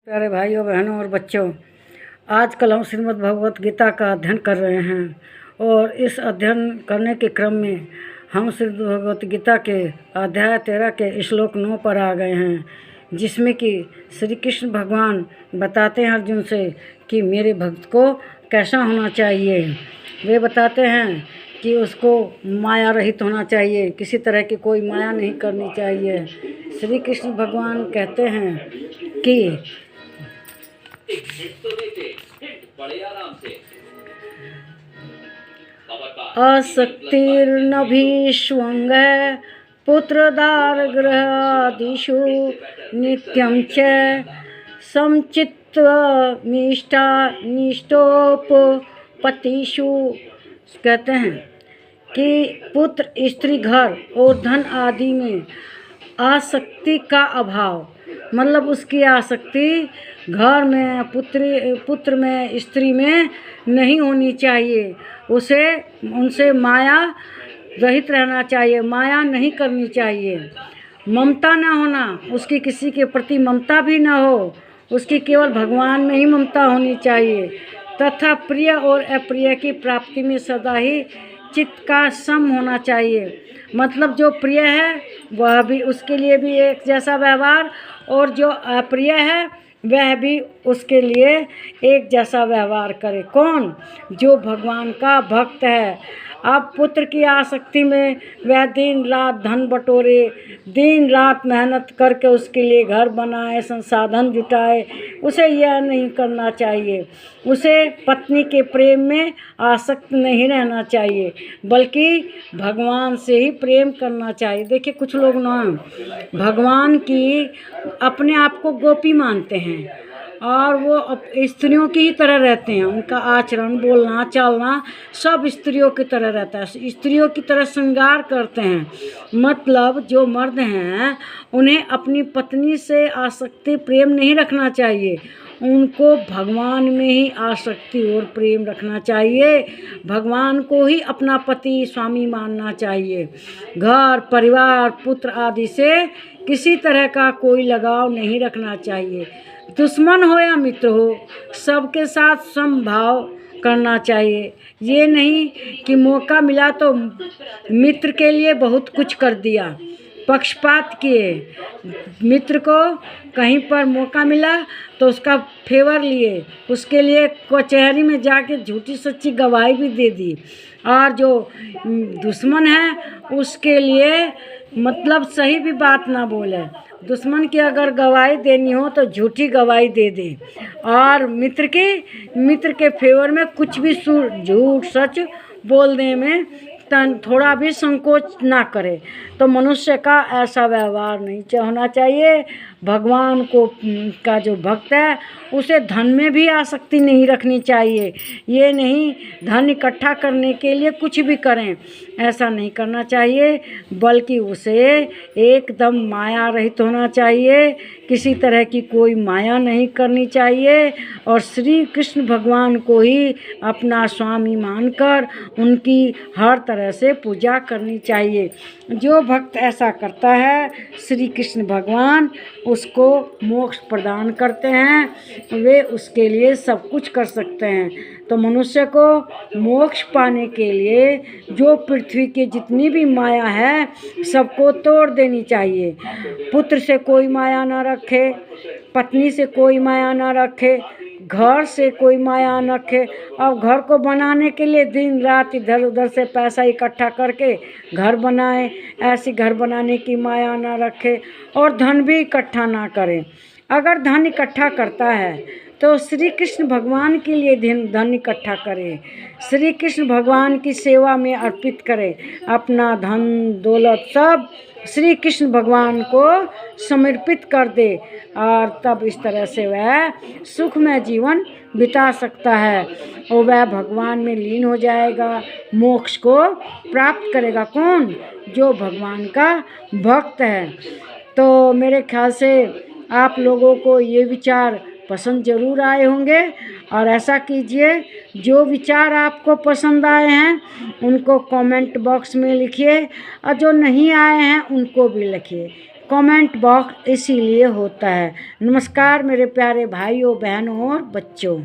प्यारे भाइयों बहनों और बच्चों, आजकल हम श्रीमद् भगवत गीता का अध्ययन कर रहे हैं और इस अध्ययन करने के क्रम में हम श्रीमद् भगवत गीता के अध्याय 13 के श्लोक 9 पर आ गए हैं, जिसमें कि श्री कृष्ण भगवान बताते हैं अर्जुन से कि मेरे भक्त को कैसा होना चाहिए। वे बताते हैं कि उसको माया रहित होना चाहिए, किसी तरह की कोई माया नहीं करनी चाहिए। श्री कृष्ण भगवान कहते हैं कि असक्तिर्न भीष्वंग पुत्रदारगृहादिषु नित्यं च समचित्तनिष्ठा निष्ठोपपत्तिषु। कहते हैं कि पुत्र, स्त्री, घर और धन आदि में आसक्ति का अभाव, मतलब उसकी आसक्ति घर में, पुत्र में, स्त्री में नहीं होनी चाहिए। उनसे माया रहित रहना चाहिए, माया नहीं करनी चाहिए। ममता न होना, उसकी किसी के प्रति ममता भी न हो, उसकी केवल भगवान में ही ममता होनी चाहिए। तथा प्रिय और अप्रिय की प्राप्ति में सदा ही चित्त का सम होना चाहिए, मतलब जो प्रिय है वह भी, उसके लिए भी एक जैसा व्यवहार, और जो अप्रिय है वह भी उसके लिए एक जैसा व्यवहार करे। कौन? जो भगवान का भक्त है। अब पुत्र की आसक्ति में वह दिन रात धन बटोरे, दिन रात मेहनत करके उसके लिए घर बनाए, संसाधन जुटाए, उसे यह नहीं करना चाहिए। उसे पत्नी के प्रेम में आसक्त नहीं रहना चाहिए, बल्कि भगवान से ही प्रेम करना चाहिए। देखिए, कुछ लोग ना भगवान की अपने आप को गोपी मानते हैं और वो स्त्रियों की ही तरह रहते हैं। उनका आचरण, बोलना, चालना सब स्त्रियों की तरह रहता है, स्त्रियों की तरह श्रृंगार करते हैं। मतलब जो मर्द हैं उन्हें अपनी पत्नी से आसक्ति, प्रेम नहीं रखना चाहिए, उनको भगवान में ही आसक्ति और प्रेम रखना चाहिए। भगवान को ही अपना पति, स्वामी मानना चाहिए। घर, परिवार, पुत्र आदि से किसी तरह का कोई लगाव नहीं रखना चाहिए। दुश्मन हो या मित्र हो, सबके साथ समभाव करना चाहिए। ये नहीं कि मौका मिला तो मित्र के लिए बहुत कुछ कर दिया, पक्षपात किए। मित्र को कहीं पर मौका मिला तो उसका फेवर लिए, उसके लिए कचहरी में जाके झूठी सच्ची गवाही भी दे दी। और जो दुश्मन है उसके लिए मतलब सही भी बात ना बोले। दुश्मन की अगर गवाही देनी हो तो झूठी गवाही दे दे, और मित्र के फेवर में कुछ भी झूठ सच बोलने में थोड़ा भी संकोच ना करे। तो मनुष्य का ऐसा व्यवहार नहीं होना चाहिए। भगवान को का जो भक्त है उसे धन में भी आसक्ति नहीं रखनी चाहिए। ये नहीं धन इकट्ठा करने के लिए कुछ भी करें, ऐसा नहीं करना चाहिए, बल्कि उसे एकदम माया रहित होना चाहिए। किसी तरह की कोई माया नहीं करनी चाहिए और श्री कृष्ण भगवान को ही अपना स्वामी मानकर उनकी हर तरह से पूजा करनी चाहिए। जो भक्त ऐसा करता है, श्री कृष्ण भगवान उसको मोक्ष प्रदान करते हैं, वे उसके लिए सब कुछ कर सकते हैं। तो मनुष्य को मोक्ष पाने के लिए जो पृथ्वी की जितनी भी माया है सबको तोड़ देनी चाहिए। पुत्र से कोई माया ना रखे, पत्नी से कोई माया ना रखे, घर से कोई माया न रखे। अब घर को बनाने के लिए दिन रात इधर उधर से पैसा इकट्ठा करके घर बनाए, ऐसी घर बनाने की माया ना रखे, और धन भी इकट्ठा ना करें। अगर धन इकट्ठा करता है तो श्री कृष्ण भगवान के लिए धन इकट्ठा करे, श्री कृष्ण भगवान की सेवा में अर्पित करे। अपना धन दौलत सब श्री कृष्ण भगवान को समर्पित कर दे, और तब इस तरह से वह सुखमय जीवन बिता सकता है और वह भगवान में लीन हो जाएगा, मोक्ष को प्राप्त करेगा। कौन? जो भगवान का भक्त है। तो मेरे ख्याल से आप लोगों को ये विचार पसंद ज़रूर आए होंगे, और ऐसा कीजिए, जो विचार आपको पसंद आए हैं उनको कमेंट बॉक्स में लिखिए, और जो नहीं आए हैं उनको भी लिखिए। कमेंट बॉक्स इसीलिए होता है। नमस्कार मेरे प्यारे भाइयों, बहनों और बच्चों।